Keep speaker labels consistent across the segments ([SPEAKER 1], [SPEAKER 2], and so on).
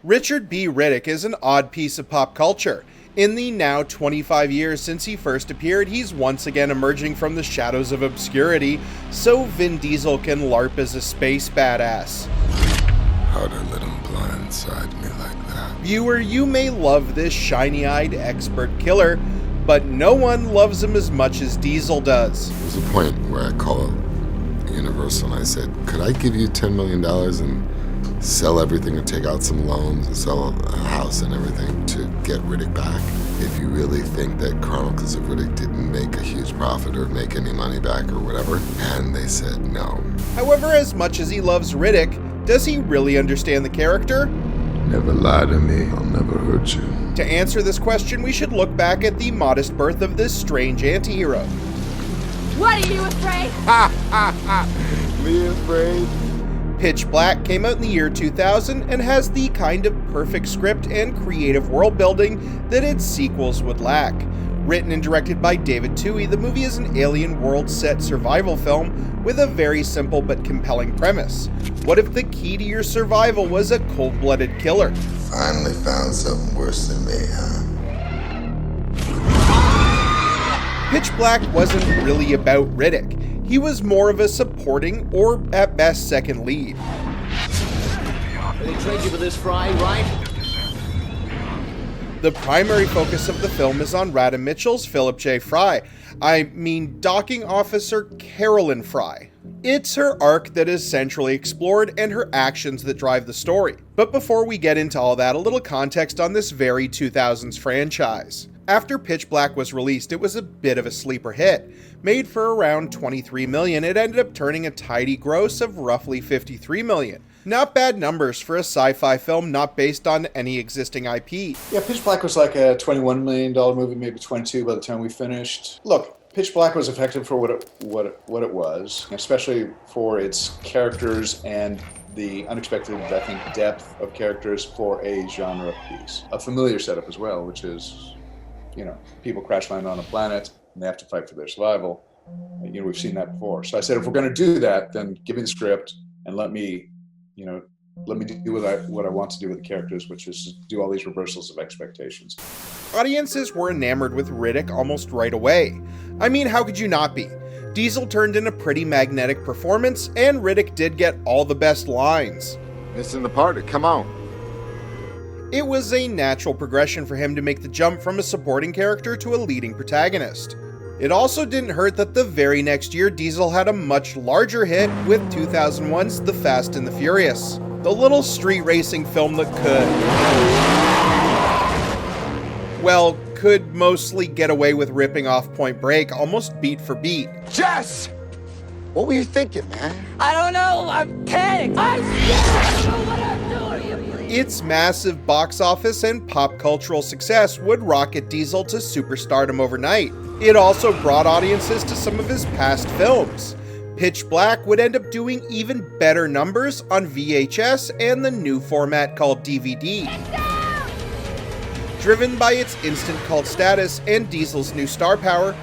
[SPEAKER 1] Richard B. Riddick is an odd piece of pop culture. In the now 25 years since he first appeared, he's once again emerging from the shadows of obscurity, so Vin Diesel can LARP as a space badass.
[SPEAKER 2] How'd I let him blindside me like that?
[SPEAKER 1] Viewer, you may love this shiny-eyed expert killer, but no one loves him as much as Diesel does.
[SPEAKER 2] There's a point where I called Universal and I said, could I give you $10 million and sell everything and take out some loans and sell a house and everything to get Riddick back? If you really think that Chronicles of Riddick didn't make a huge profit or make any money back or whatever. And they said no.
[SPEAKER 1] However, as much as he loves Riddick, does he really understand the character?
[SPEAKER 2] Never lie to me, I'll never hurt you.
[SPEAKER 1] To answer this question, we should look back at the modest birth of this strange anti-hero.
[SPEAKER 3] What are you afraid?
[SPEAKER 2] Ha ha ha! Me afraid?
[SPEAKER 1] Pitch Black came out in the year 2000 and has the kind of perfect script and creative world building that its sequels would lack. Written and directed by David Twohy, the movie is an alien world set survival film with a very simple but compelling premise. What if the key to your survival was a cold-blooded killer?
[SPEAKER 2] Finally found something worse than me, huh?
[SPEAKER 1] Pitch Black wasn't really about Riddick. He was more of a supporting, or at best, second lead.
[SPEAKER 4] They trade you for this fry, right?
[SPEAKER 1] The primary focus of the film is on Radha Mitchell's Philip J. Fry. I mean, docking officer Carolyn Fry. It's her arc that is centrally explored and her actions that drive the story. But before we get into all that, a little context on this very 2000s franchise. After Pitch Black was released, it was a bit of a sleeper hit. Made for around $23 million, it ended up turning a tidy gross of roughly $53 million. Not bad numbers for a sci-fi film not based on any existing IP.
[SPEAKER 5] Yeah, Pitch Black was like a $21 million movie, maybe 22 by the time we finished. Look, Pitch Black was effective for what it was, especially for its characters and the unexpected, I think, depth of characters for a genre piece. A familiar setup as well, which is, you know, people crash land on a planet and they have to fight for their survival. You know, we've seen that before. So I said, if we're going to do that, then give me the script and let me do what I want to do with the characters, which is do all these reversals of expectations.
[SPEAKER 1] Audiences were enamored with Riddick almost right away. I mean, how could you not be? Diesel turned in a pretty magnetic performance, and Riddick did get all the best lines.
[SPEAKER 2] Missing the party, come on.
[SPEAKER 1] It was a natural progression for him to make the jump from a supporting character to a leading protagonist. It also didn't hurt that the very next year Diesel had a much larger hit with 2001's The Fast and the Furious, the little street racing film that could mostly get away with ripping off Point Break almost beat for beat.
[SPEAKER 2] Jess! What were you thinking, man?
[SPEAKER 3] I don't know. I'm panicked. I don't know what I'm doing.
[SPEAKER 1] Its massive box office and pop cultural success would rocket Diesel to superstardom overnight. It also brought audiences to some of his past films. Pitch Black would end up doing even better numbers on VHS and the new format called DVD. Driven by its instant cult status and Diesel's new star power,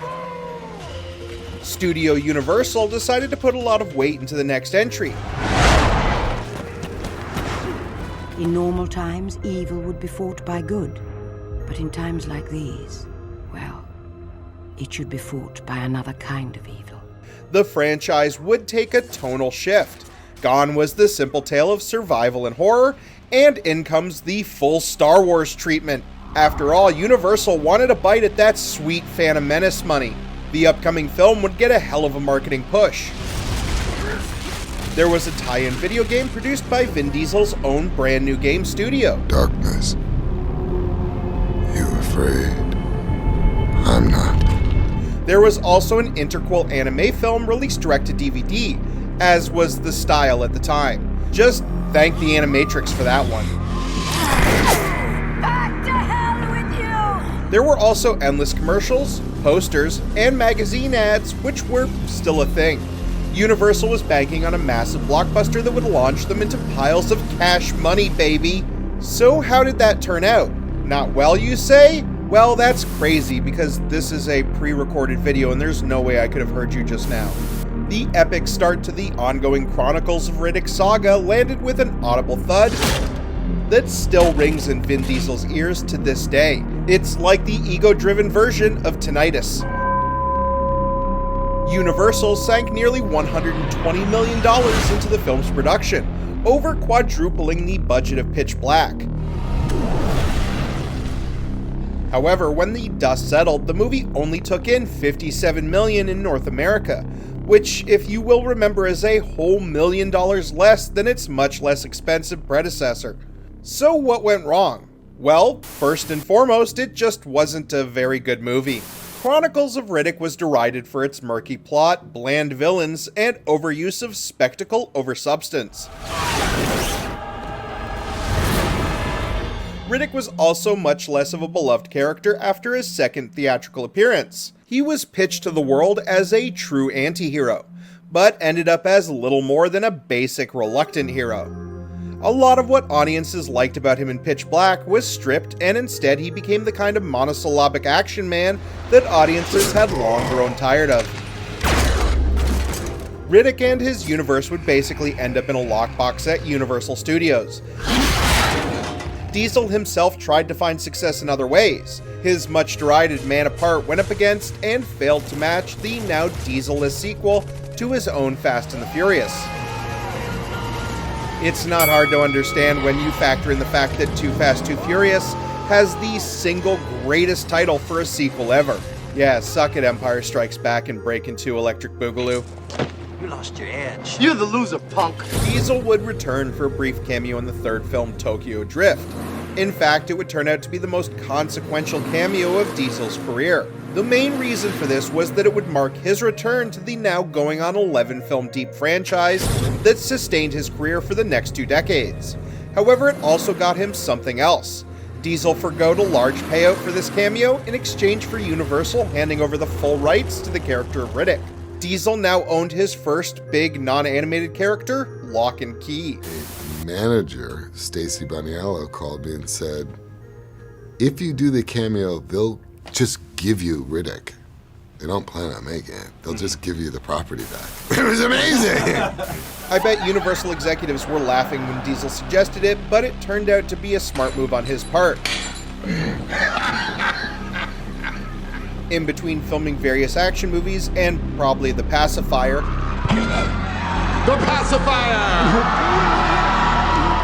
[SPEAKER 1] Studio Universal decided to put a lot of weight into the next entry.
[SPEAKER 6] In normal times, evil would be fought by good. But in times like these, well, it should be fought by another kind of evil.
[SPEAKER 1] The franchise would take a tonal shift. Gone was the simple tale of survival and horror, and in comes the full Star Wars treatment. After all, Universal wanted a bite at that sweet Phantom Menace money. The upcoming film would get a hell of a marketing push. There was a tie-in video game produced by Vin Diesel's own brand new game studio.
[SPEAKER 2] Darkness. You afraid? I'm not.
[SPEAKER 1] There was also an interquel anime film released direct to DVD, as was the style at the time. Just thank the Animatrix for that one.
[SPEAKER 3] Back to hell with you!
[SPEAKER 1] There were also endless commercials, posters, and magazine ads, which were still a thing. Universal was banking on a massive blockbuster that would launch them into piles of cash money, baby. So how did that turn out? Not well, you say? Well, that's crazy because this is a pre-recorded video and there's no way I could have heard you just now. The epic start to the ongoing Chronicles of Riddick saga landed with an audible thud that still rings in Vin Diesel's ears to this day. It's like the ego-driven version of tinnitus. Universal sank nearly $120 million into the film's production, over quadrupling the budget of Pitch Black. However, when the dust settled, the movie only took in $57 million in North America, which, if you will remember, is a whole $1 million less than its much less expensive predecessor. So what went wrong? Well, first and foremost, it just wasn't a very good movie. Chronicles of Riddick was derided for its murky plot, bland villains, and overuse of spectacle over substance. Riddick was also much less of a beloved character after his second theatrical appearance. He was pitched to the world as a true anti-hero, but ended up as little more than a basic reluctant hero. A lot of what audiences liked about him in Pitch Black was stripped, and instead he became the kind of monosyllabic action man that audiences had long grown tired of. Riddick and his universe would basically end up in a lockbox at Universal Studios. Diesel himself tried to find success in other ways. His much derided Man Apart went up against and failed to match the now Diesel-less sequel to his own Fast and the Furious. It's not hard to understand when you factor in the fact that Too Fast, Too Furious has the single greatest title for a sequel ever. Yeah, suck it, Empire Strikes Back and Breakin' 2 Electric Boogaloo.
[SPEAKER 3] You lost your edge.
[SPEAKER 4] You're the loser, punk.
[SPEAKER 1] Diesel would return for a brief cameo in the third film, Tokyo Drift. In fact, it would turn out to be the most consequential cameo of Diesel's career. The main reason for this was that it would mark his return to the now going on 11-film deep franchise that sustained his career for the next 2 decades. However, it also got him something else. Diesel forgoed a large payout for this cameo in exchange for Universal handing over the full rights to the character of Riddick. Diesel now owned his first big non-animated character, Lock and Key.
[SPEAKER 2] Manager, Stacy Baniello, called me and said, if you do the cameo, they'll just give you Riddick. They don't plan on making it. They'll just give you the property back. It was amazing!
[SPEAKER 1] I bet Universal executives were laughing when Diesel suggested it, but it turned out to be a smart move on his part. In between filming various action movies and probably The Pacifier,
[SPEAKER 2] The Pacifier!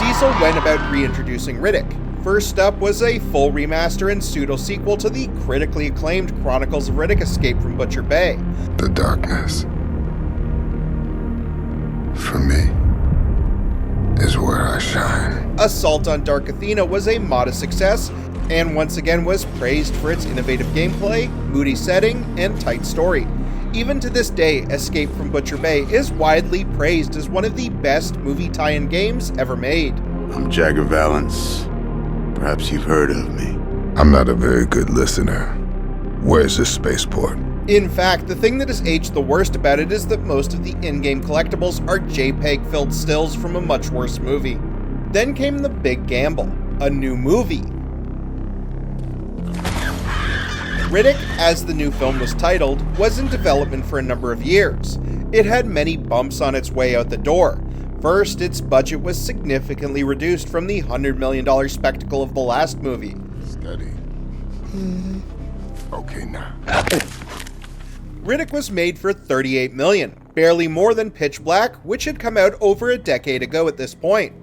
[SPEAKER 1] Diesel went about reintroducing Riddick. First up was a full remaster and pseudo-sequel to the critically acclaimed Chronicles of Riddick: Escape from Butcher Bay.
[SPEAKER 2] The darkness, for me, is where I shine.
[SPEAKER 1] Assault on Dark Athena was a modest success, and once again was praised for its innovative gameplay, moody setting, and tight story. Even to this day, Escape from Butcher Bay is widely praised as one of the best movie tie-in games ever made.
[SPEAKER 7] I'm Jagger Valance. Perhaps you've heard of me.
[SPEAKER 8] I'm not a very good listener. Where's the spaceport?
[SPEAKER 1] In fact, the thing that has aged the worst about it is that most of the in-game collectibles are JPEG-filled stills from a much worse movie. Then came the big gamble, a new movie. Riddick, as the new film was titled, was in development for a number of years. It had many bumps on its way out the door. First, its budget was significantly reduced from the $100 million spectacle of the last movie.
[SPEAKER 2] Steady.
[SPEAKER 8] Okay, now.
[SPEAKER 1] Riddick was made for $38 million, barely more than Pitch Black, which had come out over a decade ago at this point.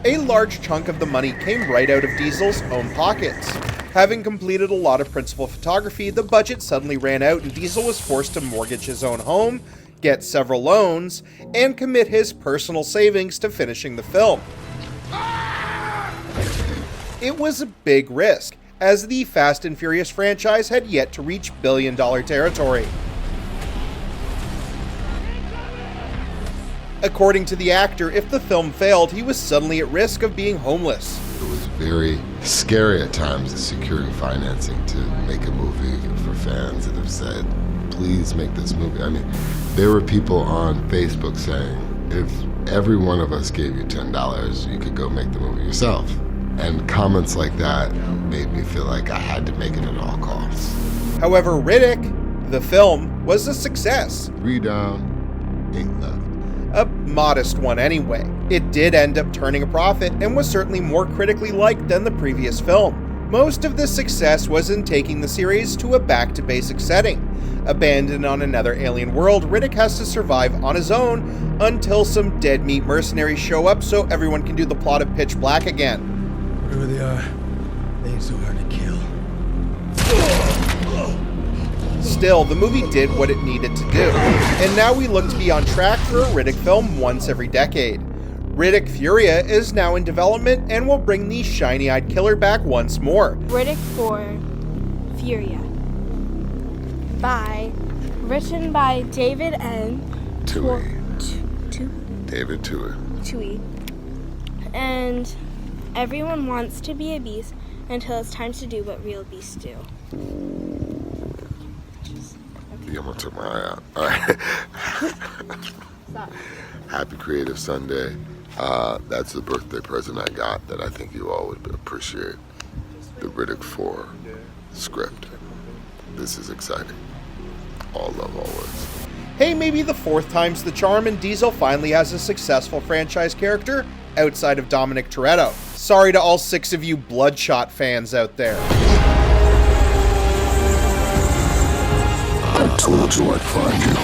[SPEAKER 1] A large chunk of the money came right out of Diesel's own pockets. Having completed a lot of principal photography, the budget suddenly ran out and Diesel was forced to mortgage his own home, get several loans, and commit his personal savings to finishing the film. It was a big risk, as the Fast and Furious franchise had yet to reach billion-dollar territory. According to the actor, if the film failed, he was suddenly at risk of being homeless.
[SPEAKER 2] It was very scary at times securing financing to make a movie for fans that have said, please make this movie. I mean, there were people on Facebook saying, if every one of us gave you $10, you could go make the movie yourself. And comments like that made me feel like I had to make it at all costs.
[SPEAKER 1] However, Riddick, The film was a success.
[SPEAKER 2] 3 down, 8 left.
[SPEAKER 1] A modest one anyway. It did end up turning a profit and was certainly more critically liked than the previous film. Most of this success was in taking the series to a back-to-basic setting. Abandoned on another alien world, Riddick has to survive on his own until some dead meat mercenaries show up so everyone can do the plot of Pitch Black again.
[SPEAKER 9] Wherever they are, they ain't so hard to kill.
[SPEAKER 1] Still, the movie did what it needed to do, and now we look to be on track for a Riddick film once every decade. Riddick Furia is now in development and will bring the shiny-eyed killer back once more.
[SPEAKER 10] Riddick 4 Furia. Written by David
[SPEAKER 2] Twohy.
[SPEAKER 10] David Twohy. And everyone wants to be a beast until it's time to do what real beasts do.
[SPEAKER 2] You almost took my eye out. All right.
[SPEAKER 10] Stop.
[SPEAKER 2] Happy Creative Sunday. That's the birthday present I got that I think you all would appreciate. The Riddick 4 script. This is exciting. All love, always.
[SPEAKER 1] Hey, maybe the 4th time's the charm and Diesel finally has a successful franchise character outside of Dominic Toretto. Sorry to all 6 of you Bloodshot fans out there.
[SPEAKER 8] I told you I'd find you.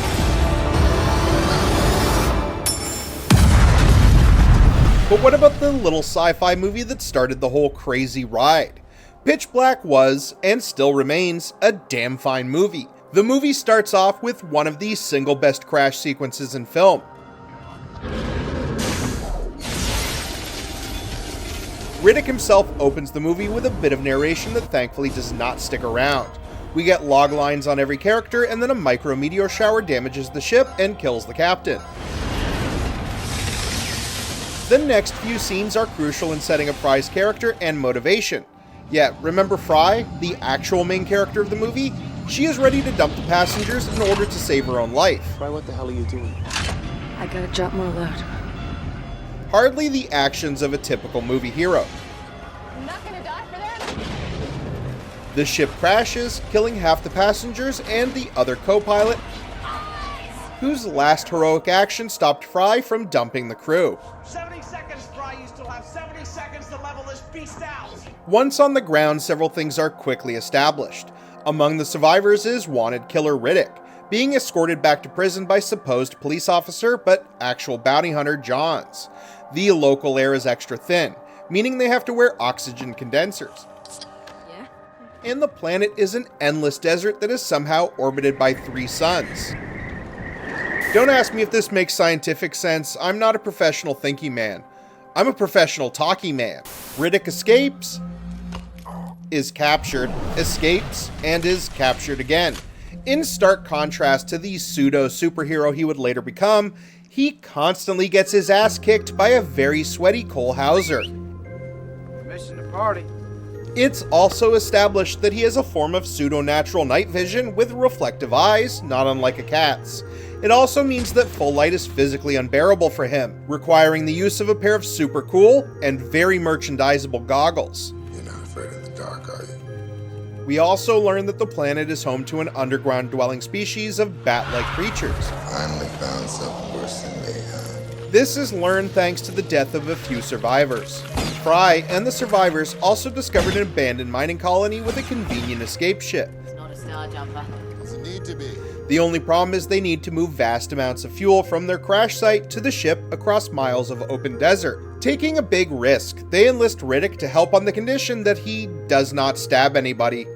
[SPEAKER 1] But what about the little sci-fi movie that started the whole crazy ride? Pitch Black was, and still remains, a damn fine movie. The movie starts off with one of the single best crash sequences in film. Riddick himself opens the movie with a bit of narration that thankfully does not stick around. We get log lines on every character, and then a micro-meteor shower damages the ship and kills the captain. The next few scenes are crucial in setting up Fry's character and motivation. Yeah, remember Fry, the actual main character of the movie? She is ready to dump the passengers in order to save her own life.
[SPEAKER 4] Fry, what the hell are you doing?
[SPEAKER 6] I gotta jump more alert.
[SPEAKER 1] Hardly the actions of a typical movie hero.
[SPEAKER 10] I'm not gonna die for them.
[SPEAKER 1] The ship crashes, killing half the passengers and the other co-pilot, whose last heroic action stopped Fry from dumping the crew.
[SPEAKER 3] 70 seconds, Fry. You still have 70 seconds to level this beast out.
[SPEAKER 1] Once on the ground, several things are quickly established. Among the survivors is wanted killer Riddick, being escorted back to prison by supposed police officer but actual bounty hunter Johns. The local air is extra thin, meaning they have to wear oxygen condensers.
[SPEAKER 10] Yeah?
[SPEAKER 1] And the planet is an endless desert that is somehow orbited by 3 suns. Don't ask me if this makes scientific sense. I'm not a professional thinking man. I'm a professional talking man. Riddick escapes, is captured, escapes, and is captured again. In stark contrast to the pseudo-superhero he would later become, he constantly gets his ass kicked by a very sweaty Cole Hauser.
[SPEAKER 3] Mission to party.
[SPEAKER 1] It's also established that he has a form of pseudo-natural night vision with reflective eyes, not unlike a cat's. It also means that full light is physically unbearable for him, requiring the use of a pair of super cool and very merchandisable goggles.
[SPEAKER 2] You're not afraid of the dark, are you?
[SPEAKER 1] We also learn that the planet is home to an underground dwelling species of bat-like creatures.
[SPEAKER 2] Finally found something worse than me, huh?
[SPEAKER 1] This is learned thanks to the death of a few survivors. Fry and the survivors also discovered an abandoned mining colony with a convenient escape ship.
[SPEAKER 11] It's not a star jumper.
[SPEAKER 2] Doesn't need to be.
[SPEAKER 1] The only problem is they need to move vast amounts of fuel from their crash site to the ship across miles of open desert. Taking a big risk, they enlist Riddick to help on the condition that he does not stab anybody.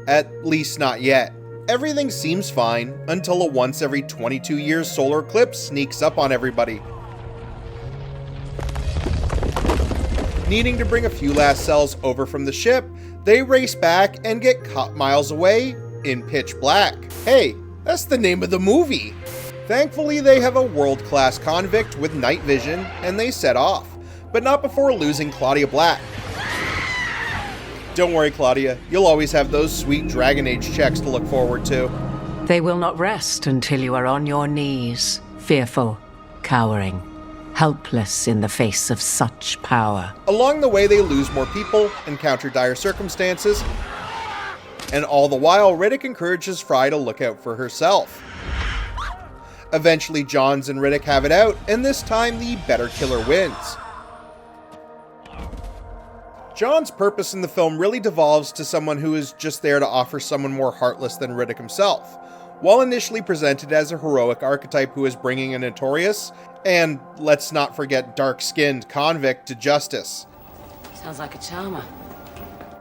[SPEAKER 1] At least not yet. Everything seems fine until a once every 22 years solar eclipse sneaks up on everybody. Needing to bring a few last cells over from the ship, they race back and get caught miles away in pitch black. Hey, that's the name of the movie! Thankfully, they have a world-class convict with night vision, and they set off, but not before losing Claudia Black. Don't worry, Claudia, you'll always have those sweet Dragon Age checks to look forward to.
[SPEAKER 11] They will not rest until you are on your knees, fearful, cowering, helpless in the face of such power.
[SPEAKER 1] Along the way, they lose more people, encounter dire circumstances, and all the while Riddick encourages Fry to look out for herself. Eventually Johns and Riddick have it out, and this time the better killer wins. John's purpose in the film really devolves to someone who is just there to offer someone more heartless than Riddick himself. While initially presented as a heroic archetype who is bringing a notorious, and let's not forget dark-skinned, convict to justice.
[SPEAKER 6] Sounds like a charmer.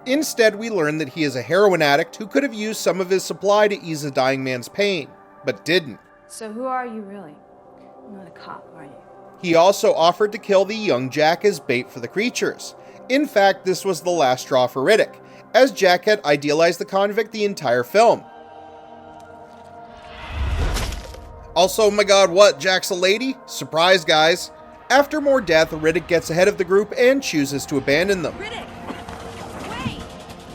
[SPEAKER 1] Instead, we learn that he is a heroin addict who could have used some of his supply to ease a dying man's pain, but didn't.
[SPEAKER 12] So who are you really? You're not a cop, are you?
[SPEAKER 1] He also offered to kill the young Jack as bait for the creatures. In fact, this was the last straw for Riddick, as Jack had idealized the convict the entire film. Also, my god, what? Jack's a lady? Surprise, guys. After more death, Riddick gets ahead of the group and chooses to abandon them.
[SPEAKER 12] Riddick! Wait!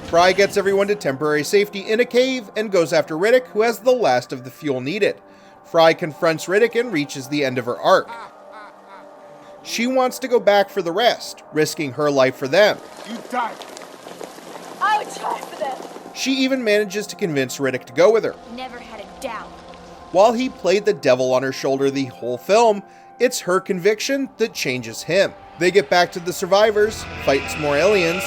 [SPEAKER 1] Fry gets everyone to temporary safety in a cave and goes after Riddick, who has the last of the fuel needed. Fry confronts Riddick and reaches the end of her arc. She wants to go back for the rest, risking her life for them.
[SPEAKER 3] You died. I would try for them.
[SPEAKER 1] She even manages to convince Riddick to go with her.
[SPEAKER 12] Never had a doubt.
[SPEAKER 1] While he played the devil on her shoulder the whole film, it's her conviction that changes him. They get back to the survivors, fight some more aliens,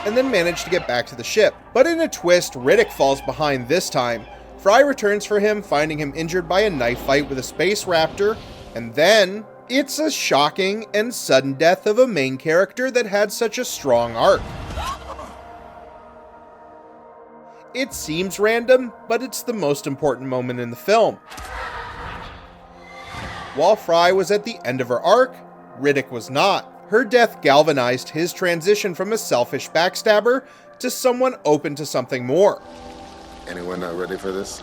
[SPEAKER 1] and then manage to get back to the ship. But in a twist, Riddick falls behind this time. Fry returns for him, finding him injured by a knife fight with a space raptor, and then it's a shocking and sudden death of a main character that had such a strong arc. It seems random, but it's the most important moment in the film. While Fry was at the end of her arc, Riddick was not. Her death galvanized his transition from a selfish backstabber to someone open to something more.
[SPEAKER 2] Anyone not ready for this?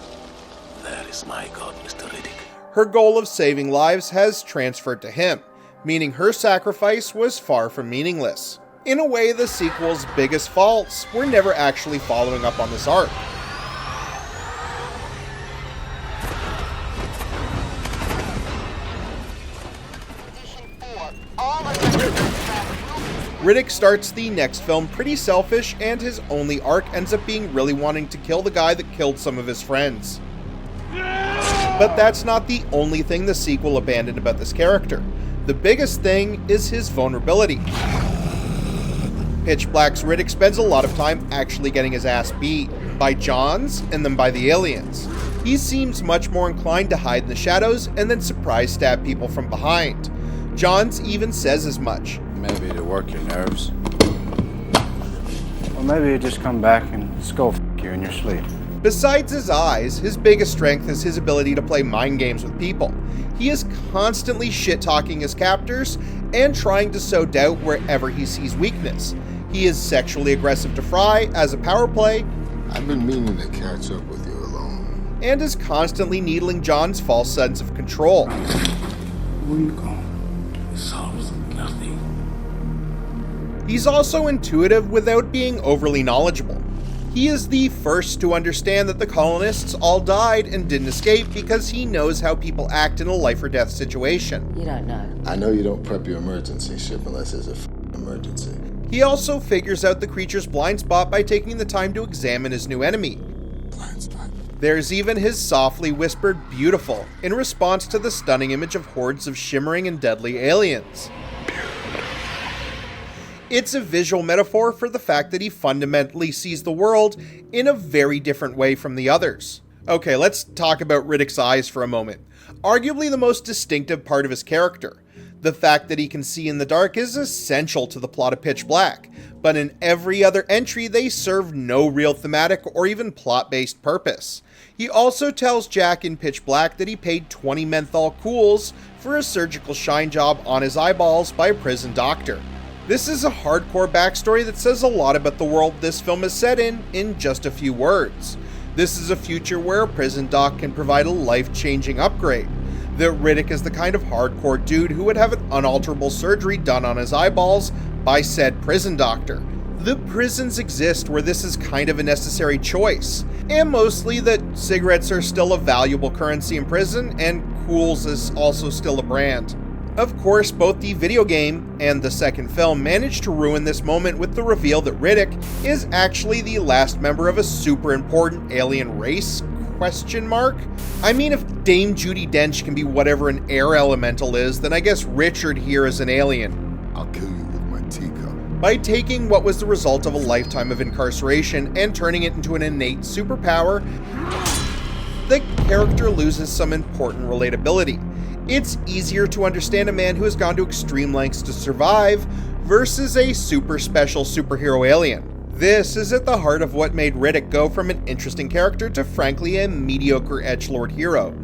[SPEAKER 13] That is my god, Mr. Riddick.
[SPEAKER 1] Her goal of saving lives has transferred to him, meaning her sacrifice was far from meaningless. In a way, the sequel's biggest faults were never actually following up on this arc. Riddick starts the next film pretty selfish, and his only arc ends up being really wanting to kill the guy that killed some of his friends. But that's not the only thing the sequel abandoned about this character. The biggest thing is his vulnerability. Pitch Black's Riddick spends a lot of time actually getting his ass beat, by Johns and then by the aliens. He seems much more inclined to hide in the shadows and then surprise stab people from behind. Johns even says as much.
[SPEAKER 14] Maybe to work your nerves. Or maybe you just come back and skull f you in your sleep.
[SPEAKER 1] Besides his eyes, his biggest strength is his ability to play mind games with people. He is constantly shit-talking his captors and trying to sow doubt wherever he sees weakness. He is sexually aggressive to Fry as a power play.
[SPEAKER 2] I've been meaning to catch up with you alone.
[SPEAKER 1] And is constantly needling John's false sense of control.
[SPEAKER 14] Where you going?
[SPEAKER 13] Solves nothing.
[SPEAKER 1] He's also intuitive without being overly knowledgeable. He is the first to understand that the colonists all died and didn't escape because he knows how people act in a life or death situation.
[SPEAKER 6] You don't know.
[SPEAKER 2] I know you don't prep your emergency ship unless there's a emergency.
[SPEAKER 1] He also figures out the creature's blind spot by taking the time to examine his new enemy.
[SPEAKER 2] Blind spot.
[SPEAKER 1] There's even his softly whispered "beautiful" in response to the stunning image of hordes of shimmering and deadly aliens. It's a visual metaphor for the fact that he fundamentally sees the world in a very different way from the others. Okay, let's talk about Riddick's eyes for a moment. Arguably the most distinctive part of his character. The fact that he can see in the dark is essential to the plot of Pitch Black, but in every other entry they serve no real thematic or even plot-based purpose. He also tells Jack in Pitch Black that he paid 20 menthol cools for a surgical shine job on his eyeballs by a prison doctor. This is a hardcore backstory that says a lot about the world this film is set in just a few words. This is a future where a prison doc can provide a life-changing upgrade. That Riddick is the kind of hardcore dude who would have an unalterable surgery done on his eyeballs by said prison doctor. The prisons exist where this is kind of a necessary choice, and mostly that cigarettes are still a valuable currency in prison, and Cools is also still a brand. Of course, both the video game and the second film managed to ruin this moment with the reveal that Riddick is actually the last member of a super important alien race? Question mark? I mean, if Dame Judi Dench can be whatever an air elemental is, then I guess Richard here is an alien.
[SPEAKER 2] I'll kill you with my teacup.
[SPEAKER 1] By taking what was the result of a lifetime of incarceration and turning it into an innate superpower, the character loses some important relatability. It's easier to understand a man who has gone to extreme lengths to survive versus a super special superhero alien. This is at the heart of what made Riddick go from an interesting character to frankly a mediocre edgelord hero.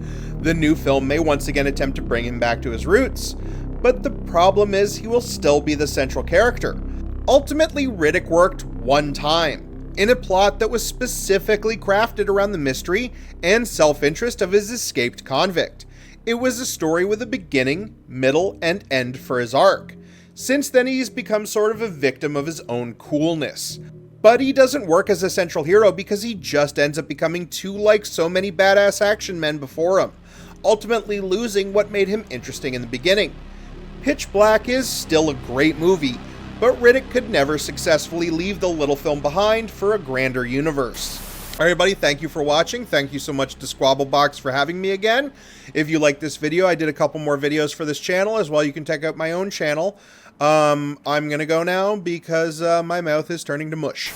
[SPEAKER 1] The new film may once again attempt to bring him back to his roots, but the problem is he will still be the central character. Ultimately, Riddick worked one time, in a plot that was specifically crafted around the mystery and self-interest of his escaped convict. It was a story with a beginning, middle, and end for his arc. Since then, he's become sort of a victim of his own coolness. But he doesn't work as a central hero because he just ends up becoming too like so many badass action men before him, ultimately losing what made him interesting in the beginning. Pitch Black is still a great movie, but Riddick could never successfully leave the little film behind for a grander universe. Everybody, thank you for watching. Thank you so much to Squabblebox for having me again. If you like this video, I did a couple more videos for this channel as well. You can check out my own channel. I'm gonna go now because my mouth is turning to mush.